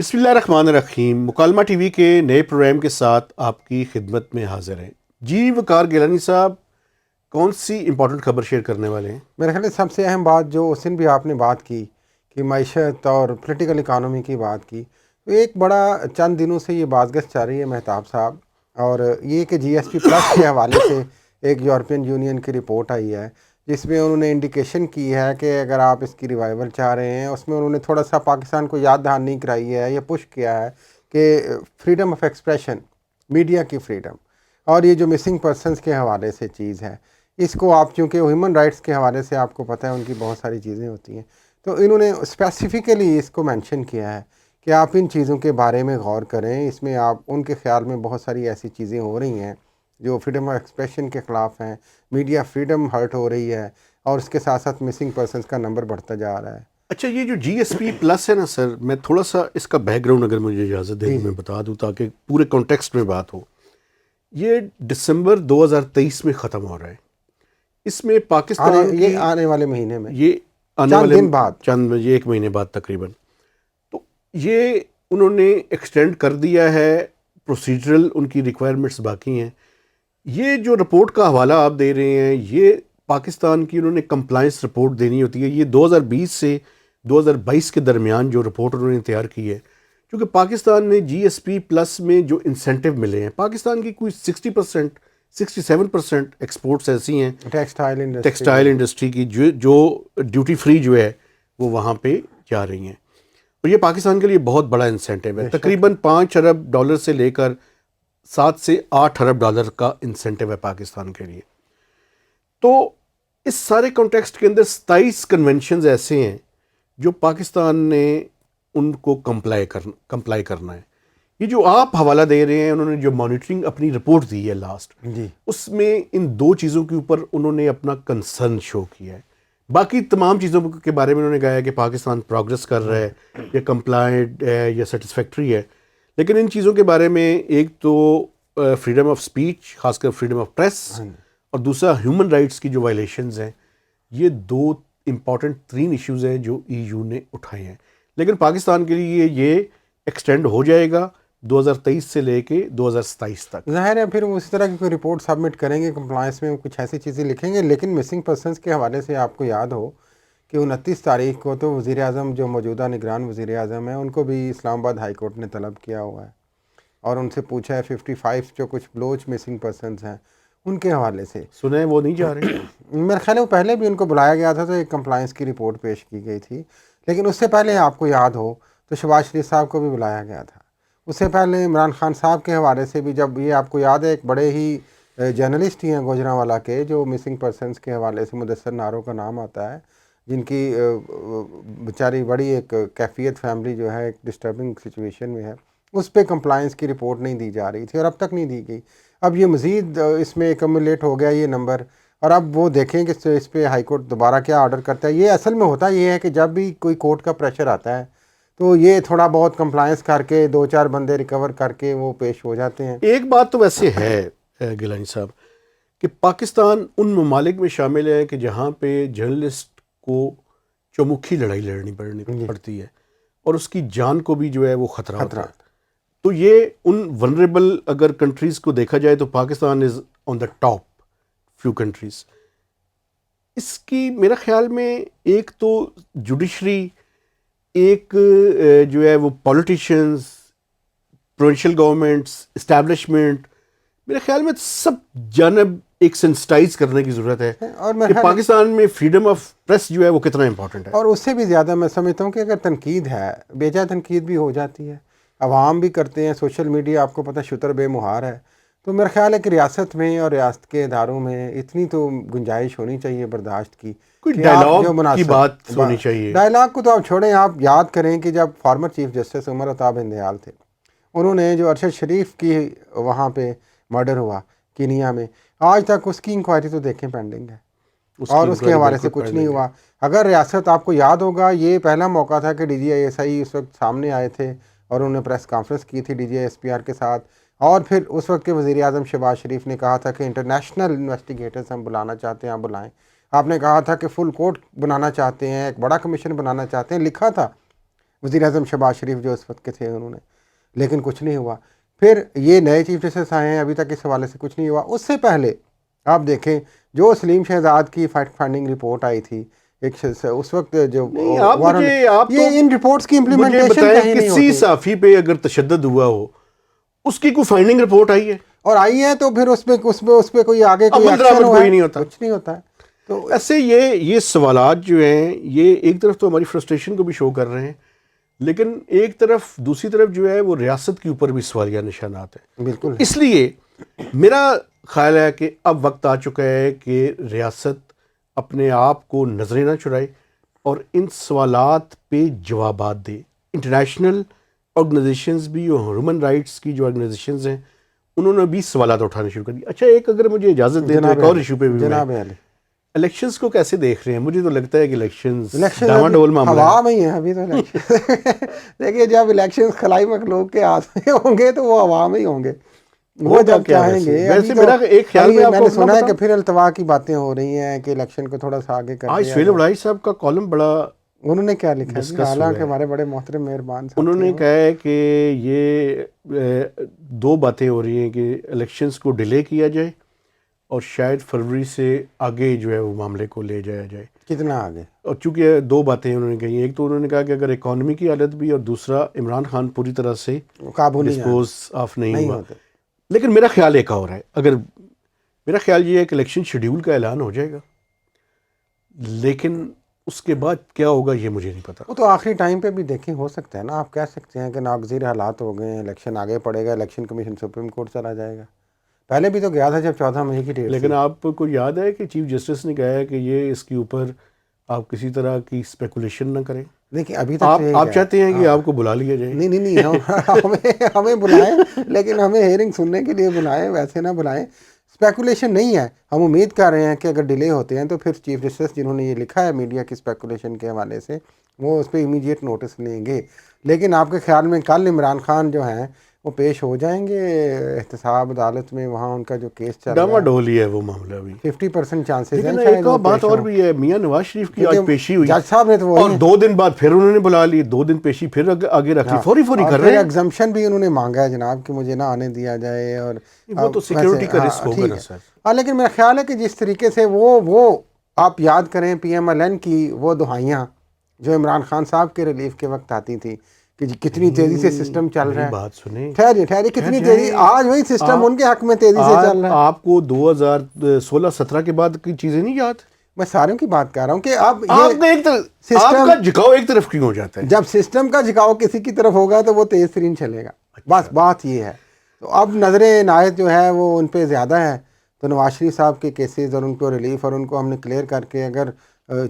بسم اللہ الرحمن الرحیم۔ مکالمہ ٹی وی کے نئے پروگرام کے ساتھ آپ کی خدمت میں حاضر ہیں۔ جی وقار گیلانی صاحب، کون سی امپورٹنٹ خبر شیئر کرنے والے ہیں؟ میرے خیال سب سے اہم بات جو اس دن بھی آپ نے بات کی کہ معیشت اور پولیٹیکل اکانومی کی بات کی، تو ایک بڑا چند دنوں سے یہ بات گشت چل رہی ہے مہتاب صاحب، اور یہ کہ جی ایس پی پلس کے حوالے سے ایک یورپین یونین کی رپورٹ آئی ہے جس میں انہوں نے انڈیکیشن کی ہے کہ اگر آپ اس کی ریوائول چاہ رہے ہیں، اس میں انہوں نے تھوڑا سا پاکستان کو یاد دہانی کرائی ہے، یہ پش کیا ہے کہ فریڈم آف ایکسپریشن، میڈیا کی فریڈم، اور یہ جو مسنگ پرسنس کے حوالے سے چیز ہے، اس کو آپ چونکہ ہیومن رائٹس کے حوالے سے آپ کو پتہ ہے ان کی بہت ساری چیزیں ہوتی ہیں، تو انہوں نے اسپیسیفکلی اس کو مینشن کیا ہے کہ آپ ان چیزوں کے بارے میں غور کریں۔ اس میں آپ ان کے خیال میں بہت ساری ایسی چیزیں ہو رہی ہیں جو فریڈم آف ایکسپریشن کے خلاف ہیں، میڈیا فریڈم ہرٹ ہو رہی ہے، اور اس کے ساتھ ساتھ مسنگ پرسنس کا نمبر بڑھتا جا رہا ہے۔ اچھا، یہ جو جی ایس پی پلس ہے نا سر، میں تھوڑا سا اس کا بیک گراؤنڈ اگر مجھے اجازت دیں جی تو میں جی بتا دوں تاکہ پورے کانٹیکسٹ میں بات ہو۔ یہ دسمبر 2023 میں ختم ہو رہا ہے۔ اس میں پاکستان کی آنے والے مہینے میں یہ آنے چند والے دن بعد چند یہ ایک مہینے بعد تقریباً، تو یہ انہوں نے ایکسٹینڈ کر دیا ہے۔ پروسیجرل ان کی ریکوائرمنٹس باقی ہیں۔ یہ جو رپورٹ کا حوالہ آپ دے رہے ہیں، یہ پاکستان کی انہوں نے کمپلائنس رپورٹ دینی ہوتی ہے۔ یہ 2020 سے 2022 کے درمیان جو رپورٹ انہوں نے تیار کی ہے، کیونکہ پاکستان نے جی ایس پی پلس میں جو انسینٹیو ملے ہیں، پاکستان کی کوئی 60% 67% ایکسپورٹس ایسی ہیں ٹیکسٹائل انڈسٹری کی جو ڈیوٹی فری جو ہے وہ وہاں پہ جا رہی ہیں، اور یہ پاکستان کے لیے بہت بڑا انسینٹیو ہے۔ بے شک تقریباً $5 ارب سے لے کر 7 سے 8 ارب کا انسینٹیو ہے پاکستان کے لیے۔ تو اس سارے کانٹیکسٹ کے اندر 27 کنونشنز ایسے ہیں جو پاکستان نے ان کو کمپلائی کرنا ہے۔ یہ جو آپ حوالہ دے رہے ہیں، انہوں نے جو مانیٹرنگ اپنی رپورٹ دی ہے لاسٹ، جی اس میں ان دو چیزوں کے اوپر انہوں نے اپنا کنسرن شو کیا ہے۔ باقی تمام چیزوں کے بارے میں انہوں نے کہا ہے کہ پاکستان پروگرس کر رہا ہے، یا کمپلائنٹ ہے، یا سیٹسفیکٹری ہے، لیکن ان چیزوں کے بارے میں ایک تو فریڈم آف سپیچ، خاص کر فریڈم آف پریس، اور دوسرا ہیومن رائٹس کی جو وائلیشنز ہیں، یہ دو امپورٹنٹ 3 ایشوز ہیں جو ای یو نے اٹھائے ہیں۔ لیکن پاکستان کے لیے یہ ایکسٹینڈ ہو جائے گا 2023 سے لے کے 2027 تک۔ ظاہر ہے پھر وہ اسی طرح کی کوئی رپورٹ سبمٹ کریں گے، کمپلائنس میں وہ کچھ ایسی چیزیں لکھیں گے۔ لیکن مسنگ پرسنس کے حوالے سے آپ کو یاد ہو کہ 29 تاریخ کو تو وزیر اعظم جو موجودہ نگران وزیر اعظم ہیں، ان کو بھی اسلام آباد ہائی کورٹ نے طلب کیا ہوا ہے، اور ان سے پوچھا ہے 55 جو کچھ بلوچ مسنگ پرسنس ہیں ان کے حوالے سے۔ سنیں وہ نہیں جا رہے۔ میرے خیال ہے وہ پہلے بھی ان کو بلایا گیا تھا تو ایک کمپلائنس کی رپورٹ پیش کی گئی تھی، لیکن اس سے پہلے آپ کو یاد ہو تو شہباز شریف صاحب کو بھی بلایا گیا تھا۔ اس سے پہلے عمران خان صاحب کے حوالے سے بھی، جب یہ آپ کو یاد ہے ایک بڑے ہی جرنلسٹ ہی ہیں گوجرانوالا کے، جو مسنگ پرسنس کے حوالے سے مدثر نارو کا نام آتا ہے، جن کی بیچاری بڑی ایک کیفیت فیملی جو ہے ایک ڈسٹربنگ سچویشن میں ہے، اس پہ کمپلائنس کی رپورٹ نہیں دی جا رہی تھی اور اب تک نہیں دی گئی۔ اب یہ مزید اس میں ایکومولیٹ ہو گیا یہ نمبر، اور اب وہ دیکھیں کہ اس پہ ہائی کورٹ دوبارہ کیا آرڈر کرتا ہے۔ یہ اصل میں ہوتا یہ ہے کہ جب بھی کوئی کورٹ کا پریشر آتا ہے تو یہ تھوڑا بہت کمپلائنس کر کے 2-4 بندے ریکور کر کے وہ پیش ہو جاتے ہیں۔ ایک بات تو ویسے ہے گیلانی صاحب کہ پاکستان ان ممالک میں شامل ہے کہ جہاں پہ جرنلسٹ کو چومکھی لڑائی لڑنی پڑتی ہے، اور اس کی جان کو بھی جو ہے وہ خطرہ ہوتا ہے۔ تو یہ ان ونریبل اگر کنٹریز کو دیکھا جائے تو پاکستان از آن دا ٹاپ فیو کنٹریز۔ اس کی میرا خیال میں ایک تو جوڈیشری، ایک جو ہے وہ پولیٹیشنز، پروونشل گورنمنٹس، اسٹیبلشمنٹ، میرے خیال میں سب جانب ایک سینسٹائز کرنے کی ضرورت ہے اور کہ پاکستان میں فریڈم آف پریس جو ہے وہ کتنا امپورٹنٹ ہے۔ اور اس سے بھی زیادہ میں سمجھتا ہوں کہ اگر تنقید ہے، بیجا تنقید بھی ہو جاتی ہے، عوام بھی کرتے ہیں، سوشل میڈیا آپ کو پتہ شتر بے مہار ہے، تو میرا خیال ہے کہ ریاست میں اور ریاست کے اداروں میں اتنی تو گنجائش ہونی چاہیے برداشت کی کوئی کہ آپ جو ڈائلاگ کی مناسب بات ہونی چاہیے۔ ڈائلاگ کو تو آپ چھوڑیں، آپ یاد کریں کہ جب farmer chief justice Umar Ata Bandial تھے، انہوں نے جو ارشد شریف کی وہاں پہ مرڈر ہوا کینیا میں، آج تک اس کی انکوائری تو دیکھیں پینڈنگ ہے، اور اس کے حوالے سے کچھ نہیں ہوا۔ اگر ریاست، آپ کو یاد ہوگا یہ پہلا موقع تھا کہ D G I S I اس وقت سامنے آئے تھے اور انہوں نے پریس کانفرنس کی تھی D G I S P R کے ساتھ، اور پھر اس وقت کے وزیر اعظم شہباز شریف نے کہا تھا کہ انٹرنیشنل انویسٹیگیٹرز ہم بلانا چاہتے ہیں، آپ بلائیں۔ آپ نے کہا تھا کہ فل کورٹ بنانا چاہتے ہیں، ایک بڑا کمیشن بنانا چاہتے ہیں، لکھا تھا وزیر اعظم شہباز شریف جو اس وقت کے تھے انہوں نے، لیکن کچھ نہیں ہوا. پھر یہ نئے چیف جسٹس آئے ہیں، ابھی تک اس حوالے سے کچھ نہیں ہوا. اس سے پہلے آپ دیکھیں جو سلیم شہزاد کی فیکٹ فائنڈنگ رپورٹ آئی تھی ایک اس وقت جو یہ ان رپورٹس کی امپلیمنٹیشن کہیں نہیں ہوتی. کسی صحافی پہ اگر تشدد ہوا ہو اس کی کوئی فائنڈنگ رپورٹ آئی ہے اور آئی ہے تو پھر اس پہ کوئی آگے کوئی ایکشن ہوا ہے؟ کچھ نہیں ہوتا ہے. تو ایسے یہ سوالات جو ہیں یہ ایک طرف تو ہماری فرسٹریشن کو بھی شو کر رہے ہیں، لیکن ایک طرف دوسری طرف جو ہے وہ ریاست کے اوپر بھی سوالیہ نشانات ہیں. بالکل. اس لیے میرا خیال ہے کہ اب وقت آ چکا ہے کہ ریاست اپنے آپ کو نظریں نہ چرائے اور ان سوالات پہ جوابات دے. انٹرنیشنل آرگنائزیشنز بھی اور ہیومن رائٹس کی جو آرگنائزیشنز ہیں انہوں نے بھی سوالات اٹھانے شروع کر دی. اچھا ایک اگر مجھے اجازت دیں تو ایک اور ایشو پہ بھی جناب علی الیکشنز کو کیسے دیکھ رہے ہیں؟ مجھے تو لگتا ہے کہ الیکشنز ڈاواڈول معاملہ ہوا میں ہی ہیں ابھی تو الیکشن. دیکھیے جب الیکشنز خلائی مخلوق کے ہاتھ میں ہوں گے تو وہ ہوا میں ہی ہوں گے، وہ جب چاہیں گے. ویسے میرا ایک خیال میں نے سنا ہے کہ پھر التوا کی باتیں ہو رہی ہیں کہ الیکشن کو تھوڑا سا آگے کر دیا. آج سہیل وڑائی صاحب کا کالم بڑا، انہوں نے کیا لکھا ہے؟ حالانکہ ہمارے بڑے محترم مہربان صاحب انہوں نے کہا ہے کہ یہ دو باتیں ہو رہی ہیں کہ الیکشنز کو ڈیلے کیا جائے اور شاید فروری سے آگے جو ہے وہ معاملے کو لے جایا جائے. کتنا آگے؟ اور چونکہ دو باتیں انہوں نے کہی ہیں، ایک تو انہوں نے کہا کہ اگر اکانومی کی حالت بھی اور دوسرا عمران خان پوری طرح سے قابو ڈسپوز آف نہیں ہوا. لیکن میرا خیال ایک اور ہے، اگر میرا خیال یہ ہے کہ الیکشن شیڈیول کا اعلان ہو جائے گا لیکن اس کے بعد کیا ہوگا یہ مجھے نہیں پتا. وہ تو آخری ٹائم پہ بھی دیکھیں ہو سکتا ہے نا. آپ کہہ سکتے ہیں کہ ناگزیر حالات ہو گئے ہیں، الیکشن آگے پڑے گا، الیکشن کمیشن سپریم کورٹ چلا جائے گا. پہلے بھی تو گیا تھا جب 14 مئی کی ڈیٹ. لیکن آپ کو یاد ہے کہ چیف جسٹس نے کہا ہے کہ یہ اس کے اوپر آپ کسی طرح کی اسپیکولیشن نہ کریں. دیکھیں ابھی تک آپ چاہتے ہیں کہ آپ کو بلا لیا جائے؟ نہیں ہمیں بلائیں، لیکن ہمیں ہیئرنگ سننے کے لیے بلائیں، ویسے نہ بلائیں. اسپیکولیشن نہیں ہے. ہم امید کر رہے ہیں کہ اگر ڈیلے ہوتے ہیں تو پھر چیف جسٹس جنہوں نے یہ لکھا ہے میڈیا کی اسپیکولیشن کے حوالے سے وہ اس پہ امیڈیٹ نوٹس لیں گے. لیکن آپ کے خیال میں کل عمران خان جو ہیں وہ پیش ہو جائیں گے احتساب عدالت میں؟ وہاں ان کا جو کیس چل رہا ہے ڈاواڈولی ہے وہ معاملہ بھی 50% چانسز ہیں. لیکن ایک بات اور بھی ہے، میاں نواز شریف کی آج پیشی ہوئی جج صاحب نے تو اور 2 دن بعد پھر انہوں نے بلا لی، 2 دن پیشی پھر آگے رکھ لی، فوری کر رہے ہیں. ایگزمپشن بھی انہوں نے مانگا ہے جناب کہ مجھے نہ آنے دیا جائے، اور وہ تو سیکیورٹی کا رسک ہوگا نا سر. لیکن میرا خیال ہے کہ جس طریقے سے وہ آپ یاد کریں پی ایم ایل این کی وہ دہائیاں جو عمران خان صاحب کے ریلیف کے وقت آتی تھی کہ کتنی تیزی سے سسٹم چل رہا ہے. بات سنیں، ٹھہری کتنی تیزی، آج وہی سسٹم ان کے حق میں تیزی سے چل رہا ہے. آپ کو 2016-17 کے بعد کی چیزیں نہیں یاد؟ میں ساروں کی بات کر رہا ہوں کہ اب آپ کا جھکاؤ ایک طرف کیوں ہو جاتا ہے؟ جب سسٹم کا جھکاؤ کسی کی طرف ہوگا تو وہ تیز ترین چلے گا. بس بات یہ ہے. تو اب نظر عنایت جو ہے وہ ان پہ زیادہ ہے. تو نواز شریف صاحب کے کیسز اور ان کو ریلیف اور ان کو ہم نے کلیئر کر کے اگر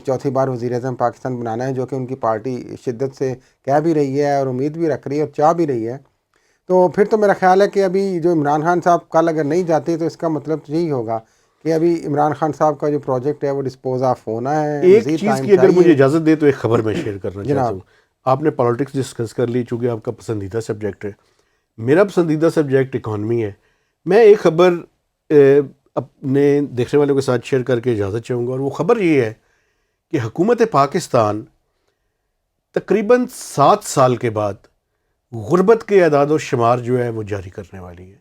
چوتھی بار وزیر اعظم پاکستان بنانا ہے، جو کہ ان کی پارٹی شدت سے کہہ بھی رہی ہے اور امید بھی رکھ رہی ہے اور چاہ بھی رہی ہے، تو پھر تو میرا خیال ہے کہ ابھی جو عمران خان صاحب کل اگر نہیں جاتے تو اس کا مطلب یہی ہوگا کہ ابھی عمران خان صاحب کا جو پروجیکٹ ہے وہ ڈسپوز آف ہونا ہے. ایک چیز کی اگر مجھے اجازت دے تو ایک خبر میں شیئر کرنا چاہتا ہوں. آپ نے پالیٹکس ڈسکس کر لی چونکہ آپ کا پسندیدہ سبجیکٹ ہے، میرا پسندیدہ سبجیکٹ اکانومی ہے. میں ایک خبر اپنے دیکھنے والوں کے ساتھ شیئر کر کے اجازت چاہوں گا، اور وہ خبر یہ ہے کہ حکومت پاکستان تقریباً 7 سال کے بعد غربت کے اعداد و شمار جو ہے وہ جاری کرنے والی ہے،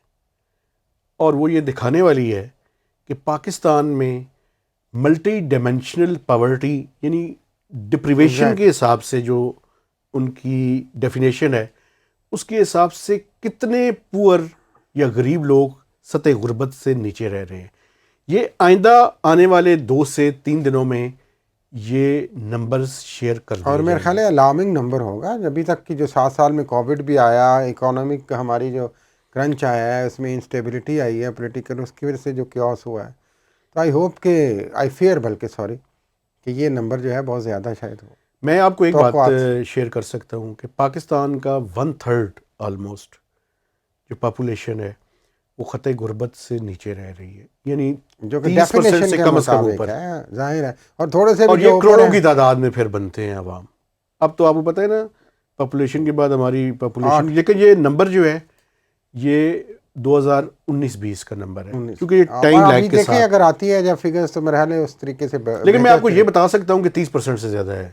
اور وہ یہ دکھانے والی ہے کہ پاکستان میں ملٹی ڈائمینشنل پاورٹی یعنی ڈپریویشن کے حساب سے جو ان کی ڈیفینیشن ہے اس کے حساب سے کتنے پور یا غریب لوگ سطح غربت سے نیچے رہ رہے ہیں. یہ آئندہ آنے والے 2 سے 3 دنوں میں یہ نمبرز شیئر کر دیں. اور میرا خیال ہے الارمنگ نمبر ہوگا. ابھی تک کی جو 7 سال میں کووڈ بھی آیا، اکانومک ہماری جو کرنچ آیا ہے، اس میں انسٹیبلٹی آئی ہے پولیٹیکل، اس کی وجہ سے جو کیوس ہوا ہے، تو آئی فیئر کہ یہ نمبر جو ہے بہت زیادہ شاید ہو. میں آپ کو ایک بات شیئر کر سکتا ہوں کہ پاکستان کا 1/3 آلموسٹ جو پاپولیشن ہے وہ خطے غربت سے نیچے رہ رہی ہے، یعنی جو کہ ڈیفینیشن سے کم از کم اوپر ہے، ظاہر ہے. اور تھوڑے سے اور یہ کروڑوں کی تعداد میں پھر بنتے ہیں عوام. اب تو آپ کو پتہ ہے نا پاپولیشن کے بعد ہماری پاپولیشن، لیکن یہ نمبر جو ہے یہ 2019-20 کا نمبر ہے کیونکہ یہ ٹائم لیگ کے ساتھ اگر آتی ہے جب فگرز تو میرا خیال ہے اس طریقے سے. لیکن میں آپ کو یہ بتا سکتا ہوں کہ 30% سے زیادہ ہے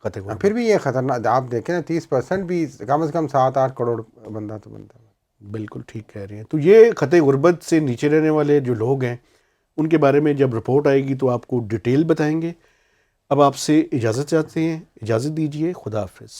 خطے غربت. پھر بھی یہ خطرناک، آپ دیکھیں نا 30% بھی کم از کم 7-8 کروڑ بندہ تو بنتا ہے. بالکل ٹھیک کہہ رہے ہیں. تو یہ خطے غربت سے نیچے رہنے والے جو لوگ ہیں ان کے بارے میں جب رپورٹ آئے گی تو آپ کو ڈیٹیل بتائیں گے. اب آپ سے اجازت چاہتے ہیں، اجازت دیجیے. خدا حافظ.